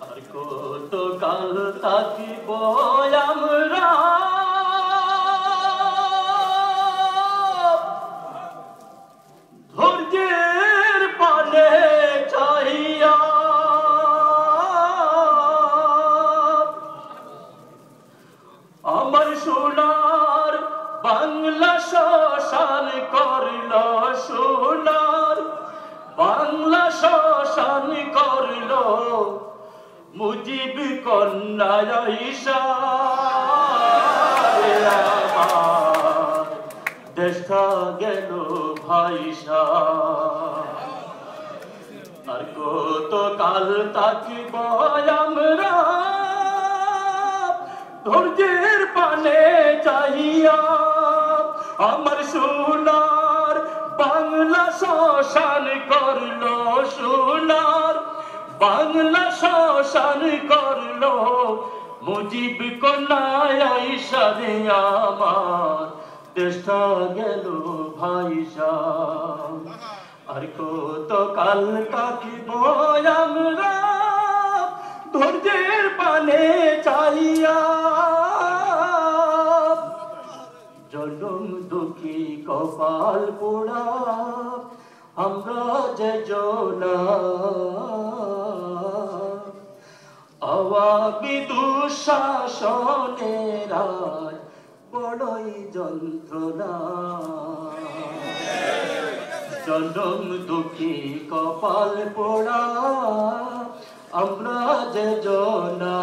আর কত কাল থাকিব আমরা ধৈর্যের পানে চাহিয়া আমার সোনার বাংলা শ্মশান করল সোনার বাংলা শ্মশান করল মুজিব কন্যা ঈশা আমার দেশটা গেল ভাইসা আর কত কাল থাকিব আমরা ধৈর্যের পানে চাহিয়া আমার সোনার বাংলা শ্মশান করল সোনার বাংলা শ্মশান করল মুজিব কন্যা ঈশা রে আমার দেশটা গেল ভাইসা আর কত কাল থাকিব আমরা ধৈর্যের পানে চাহিয়া জনম দুঃখী কপাল পোড়া আমরা যে জনা আওয়ামী দুঃশাসনের বড়ই যন্ত্রণা জনম দুঃখী কপাল পোড়া আমরা যে জনা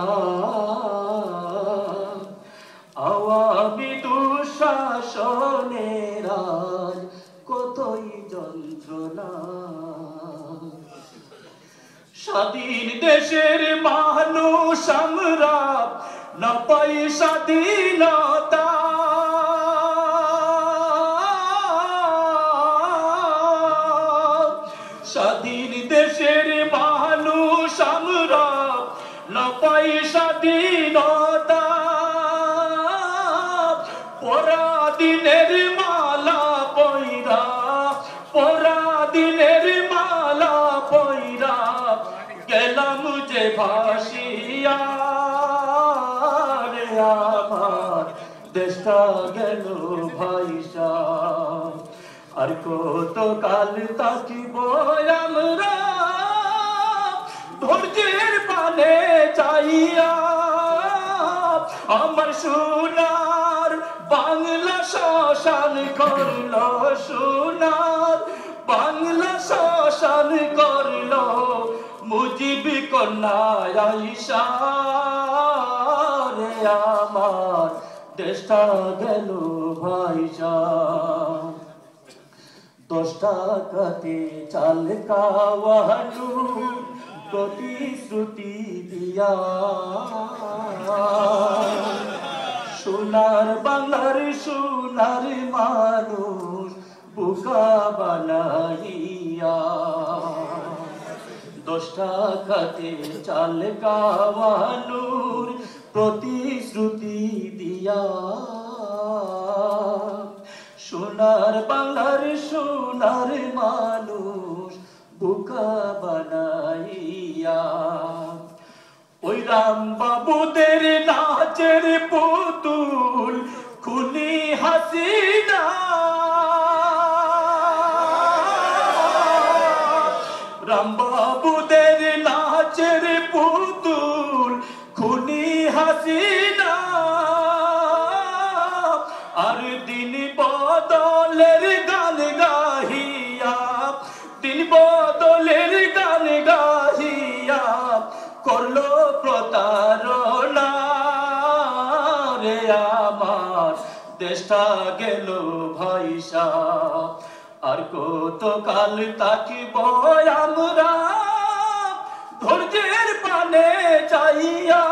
আওয়ামী দুঃশাসনের কতই যন্ত্রণা স্বাধীন দেশের মানুষ আমরা না পাই স্বাধীনতা স্বাধীন দেশের মানুষ আমরা না পাই স্বাধীনতা পরাধীনের মালা পয়রা পরাধীনের মালা পয়রা গেলাম যে ভাসিয়া রে আমার দেশটা গেল ভাইসা আর কত কাল থাকিব আমরা ধৈর্যের পানে চাহিয়া আমার সোনার বাংলা শ্মশান করল সোনার বাংলা শ্মশান করল মুজিব কন্যা ঈশা রে আমার দেশটা গেল ভাইসা 10 টাকাতে চাল খাওয়ানো প্রতিশ্রুতি দিয়া সোনার বাংলার সোনার মানুষ বোকা বানাইয়া 10 টাকাতে চাল খাওয়ানোর প্রতিশ্রুতি দিয়া সোনার বাংলার সোনার মানুষ বোকা বানাইয়া ওই রাম বাবুদের নাচের পুতুল খুনি হাসিনা রাম বাবুদের নাচের পুতুল খুনি হাসিনা আর দিন বদলের গান গাহিয়া দিন বদলের গান গাহিয়া করলো প্রতারণা রে আমার দেশটা গেল ভাইসা আর কত কাল থাকিব আমরা ধৈর্যের পানে চাহিয়া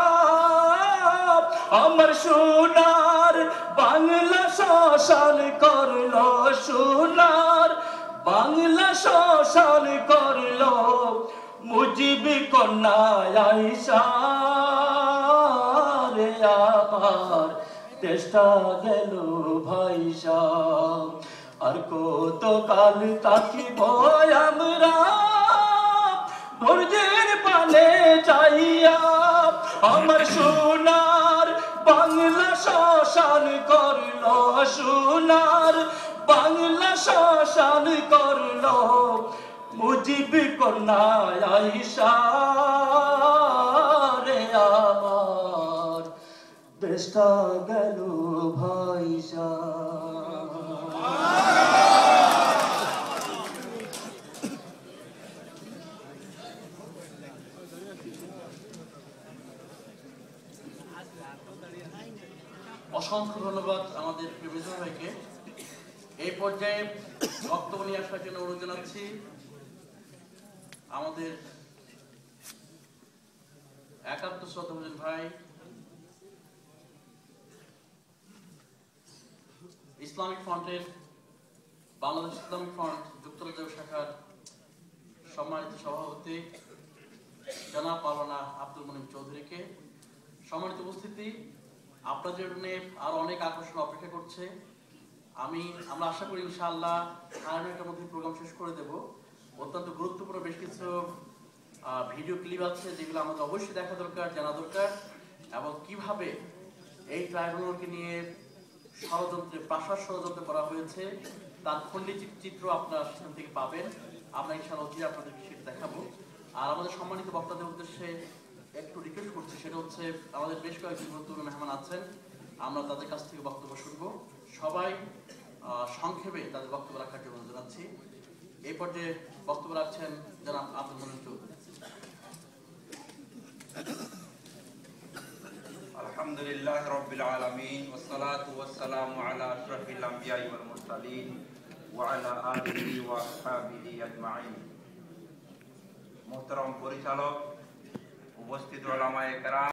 আমার সোনার বাংলা শ্মশান করল সোনার বাংলা শ্মশান করল মুজিব কন্যা ঈশা রে আমার দেশটা গেল ভাইসা আর কত কাল থাকিব আমরা ধৈর্যের পানে চাহিয়া অবসান করলো মুজিব কন্যা আয়েশা রে আমার দেশটা গেল ভাইসা। অসংখ্য ধন্যবাদ আমাদের প্রিমিজর ভাইকে। এই পর্যায়ে বক্তব্য নিয়ে আসার জন্য অনুরোধ জানাচ্ছি আমাদের একান্ত শ্রদ্ধাভাজন ভাই, ইসলামিক ফ্রন্টের বাংলাদেশ ইসলামিক ফ্রন্ট যুক্তরাজ্য শাখার সম্মানিত সভাপতি জনাব মাওলানা আব্দুল মনিম চৌধুরীকে। সম্মানিত উপস্থিতি, আপনাদের জন্য আরো অনেক আকর্ষণ অপেক্ষা করছে। আমরা আশা করি ইনশাআল্লাহ 9:30টার মধ্যে প্রোগ্রাম শেষ করে দেব। অত্যন্ত গুরুত্বপূর্ণ বেশ কিছু ভিডিও ক্লিপ আছে যেগুলো আমাদের অবশ্যই দেখা দরকার, জানা দরকার, এবং কিভাবে এই ট্রাইব্যুনালকে নিয়ে ষড়যন্ত্র করা হয়েছে তার খণ্ডিত চিত্র আপনারা সেখান থেকে পাবেন। আমরা ইনশাআল্লাহ অচিরে আপনাদেরকে সেটা দেখাবো। আর আমাদের সম্মানিত বক্তাদের উদ্দেশ্যে একটু রিকোয়েস্ট করছি, সেটা হচ্ছে আমাদের বেশ কয়েকজন গুরুত্বপূর্ণ মেহমান আছেন, আমরা তাদের কাছ থেকে বক্তব্য শুনবো। সবাই সংক্ষেপে তাদের বক্তব্য রাখার জন্য জানাচ্ছি। এই পর্যায়ে বক্তব্য রাখছেন জনাব আব্দুল মনিম চৌধুরী। আলহামদুলিল্লাহ রাব্বিল আলামিন ওয়াসসালাতু ওয়াসসালামু আলা আশরাফিল আমবিয়া ওয়াল মুরসালিন ওয়া আলা আলিহি ওয়া আসহাবিহি আজমাইন। মুহতারাম পরিচালক, উপস্থিত উলামায়ে কেরাম,